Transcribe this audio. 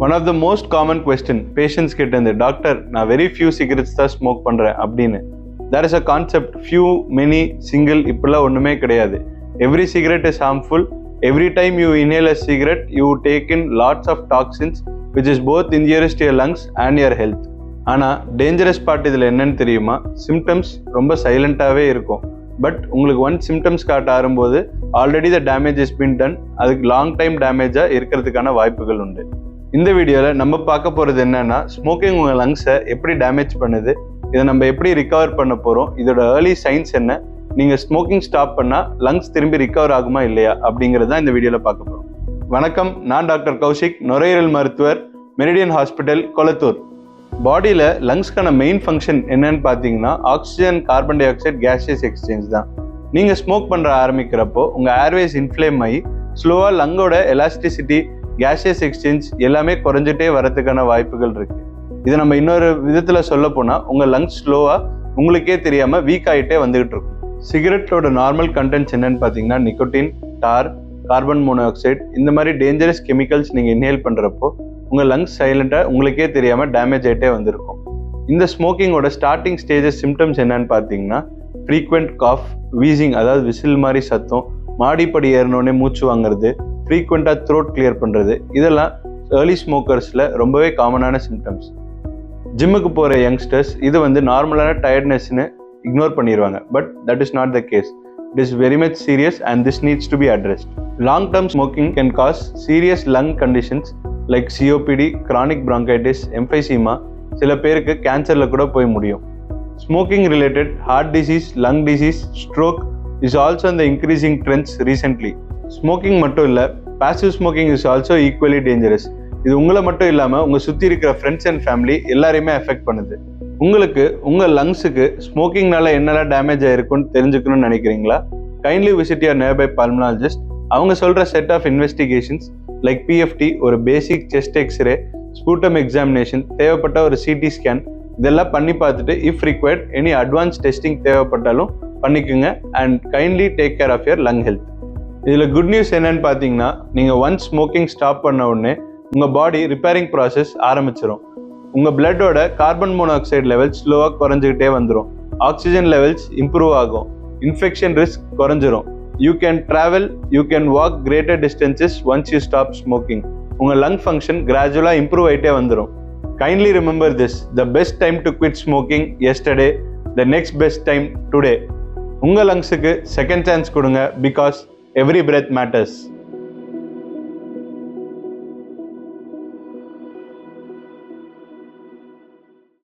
One of the most common question patients கிட்ட இருந்து, doctor நான் வெரி ஃபியூ சிகரெட்ஸ் தான் ஸ்மோக் பண்ணுறேன் அப்படின்னு. There is a concept, few, many, single இப்படிலாம் ஒன்றுமே கிடையாது. Every cigarette is harmful. Every time you inhale a cigarette you take in lots of toxins which is both injurious to your lungs and your health. ஆனால் dangerous part இதில் என்னன்னு தெரியுமா? Symptoms ரொம்ப சைலண்ட்டாகவே இருக்கும். But உங்களுக்கு ஒன் சிம்டம்ஸ் காட்ட ஆரம்போது already the damage is been done. அதுக்கு லாங் டைம் டேமேஜாக இருக்கிறதுக்கான வாய்ப்புகள் உண்டு. இந்த வீடியோவில் நம்ம பார்க்க போகிறது என்னன்னா, ஸ்மோக்கிங் உங்கள் லங்ஸை எப்படி டேமேஜ் பண்ணுது, இதை நம்ம எப்படி ரிகவர் பண்ண போகிறோம், இதோட ஏர்லி சைன்ஸ் என்ன, நீங்கள் ஸ்மோக்கிங் ஸ்டாப் பண்ணால் லங்ஸ் திரும்பி ரிகவர் ஆகுமா இல்லையா அப்படிங்கிறது தான் இந்த வீடியோவில் பார்க்க போகிறோம். வணக்கம், நான் டாக்டர் கௌஷிக், நுரையீரல் மருத்துவர், மெரிடியன் ஹாஸ்பிட்டல், கொளத்தூர். பாடியில் லங்ஸ்க்கான மெயின் ஃபங்க்ஷன் என்னன்னு பார்த்தீங்கன்னா, oxygen carbon di oxide gaseous exchange தான். நீங்கள் ஸ்மோக் பண்ணுற ஆரம்பிக்கிறப்போ உங்கள் ஏர்வேஸ் இன்ஃப்ளேம் ஆகி ஸ்லோவாக லங்கோட எலாஸ்டிசிட்டி, கேஷியஸ் எக்ஸ்சேஞ்ச் எல்லாமே குறைஞ்சிட்டே வரதுக்கான வாய்ப்புகள் இருக்குது. இதை நம்ம இன்னொரு விதத்தில் சொல்ல போனால், உங்கள் லங்ஸ் ஸ்லோவாக உங்களுக்கே தெரியாமல் வீக் ஆகிட்டே வந்துகிட்டு இருக்கும். சிகரெட்டோட நார்மல் கண்டென்ட்ஸ் என்னன்னு பார்த்தீங்கன்னா, நிக்கோட்டின், டார், கார்பன் மோனோஆக்சைடு, இந்த மாதிரி டேஞ்சரஸ் கெமிக்கல்ஸ் நீங்கள் இன்ஹேல் பண்ணுறப்போ உங்கள் லங்ஸ் சைலண்ட்டாக உங்களுக்கே தெரியாமல் டேமேஜ் ஆகிட்டே வந்திருக்கும். இந்த ஸ்மோக்கிங்கோட ஸ்டார்டிங் ஸ்டேஜஸ் சிம்டம்ஸ் என்னன்னு பார்த்தீங்கன்னா, ஃப்ரீக்வெண்ட் காஃப், வீசிங் அதாவது விசில் மாதிரி சத்தம், மாடிப்படி ஏறினோடனே மூச்சு வாங்குறது, ஃப்ரீக்வெண்ட்டாக த்ரோட் கிளியர் பண்ணுறது, இதெல்லாம் ஏர்லி ஸ்மோக்கர்ஸில் ரொம்பவே காமனான சிம்டம்ஸ். ஜிம்முக்கு போகிற யங்ஸ்டர்ஸ் இது நார்மலான டயர்ட்னஸ்ன்னு இக்னோர் பண்ணிடுவாங்க. But that is not the case. It is very much serious and this needs to be addressed. Long-term smoking can cause serious lung conditions like COPD, chronic bronchitis, emphysema, சில பேருக்கு கேன்சரில் கூட போய் முடியும். Smoking related heart disease, lung disease, stroke is also in the increasing trends recently. Smoking மட்டும் இல்லை, passive smoking is also equally dangerous. இது உங்களை மட்டும் இல்லாமல் உங்கள் சுற்றி இருக்கிற ஃப்ரெண்ட்ஸ் அண்ட் ஃபேமிலி எல்லாரையுமே அஃபெக்ட் பண்ணுது. உங்களுக்கு உங்கள் லங்ஸுக்கு ஸ்மோக்கிங்னால என்னெல்லாம் டேமேஜ் ஆகிருக்குன்னு தெரிஞ்சுக்கணும்னு நினைக்கிறீங்களா? Kindly visit your nearby pulmonologist. அவங்க சொல்கிற set of investigations like PFT, ஒரு basic chest x ray, sputum examination, தேவைப்பட்ட ஒரு CT ஸ்கேன், இதெல்லாம் பண்ணி பார்த்துட்டு if required any advance testing தேவைப்பட்டாலும் பண்ணிக்கோங்க. And kindly take care of your lung health. இதில் குட் நியூஸ் என்னன்னு பார்த்தீங்கன்னா, நீங்கள் ஒன்ஸ் ஸ்மோக்கிங் ஸ்டாப் பண்ண உடனே உங்கள் பாடி ரிப்பேரிங் ப்ராசஸ் ஆரம்பிச்சிடும். உங்கள் பிளட்டோட கார்பன் மோனோஆக்சைடு லெவல்ஸ் ஸ்லோவாக குறைஞ்சிக்கிட்டே வந்துடும். ஆக்சிஜன் லெவல்ஸ் இம்ப்ரூவ் ஆகும். இன்ஃபெக்ஷன் ரிஸ்க் குறைஞ்சிரும். You can travel, you can walk greater distances once you stop smoking. உங்கள் லங் ஃபங்க்ஷன் கிராஜுவலாக இம்ப்ரூவ் ஆகிட்டே வந்துடும். Kindly remember this, the best time to quit smoking yesterday, the next best time today. உங்கள் லங்ஸுக்கு second chance கொடுங்க, because every breadth matters.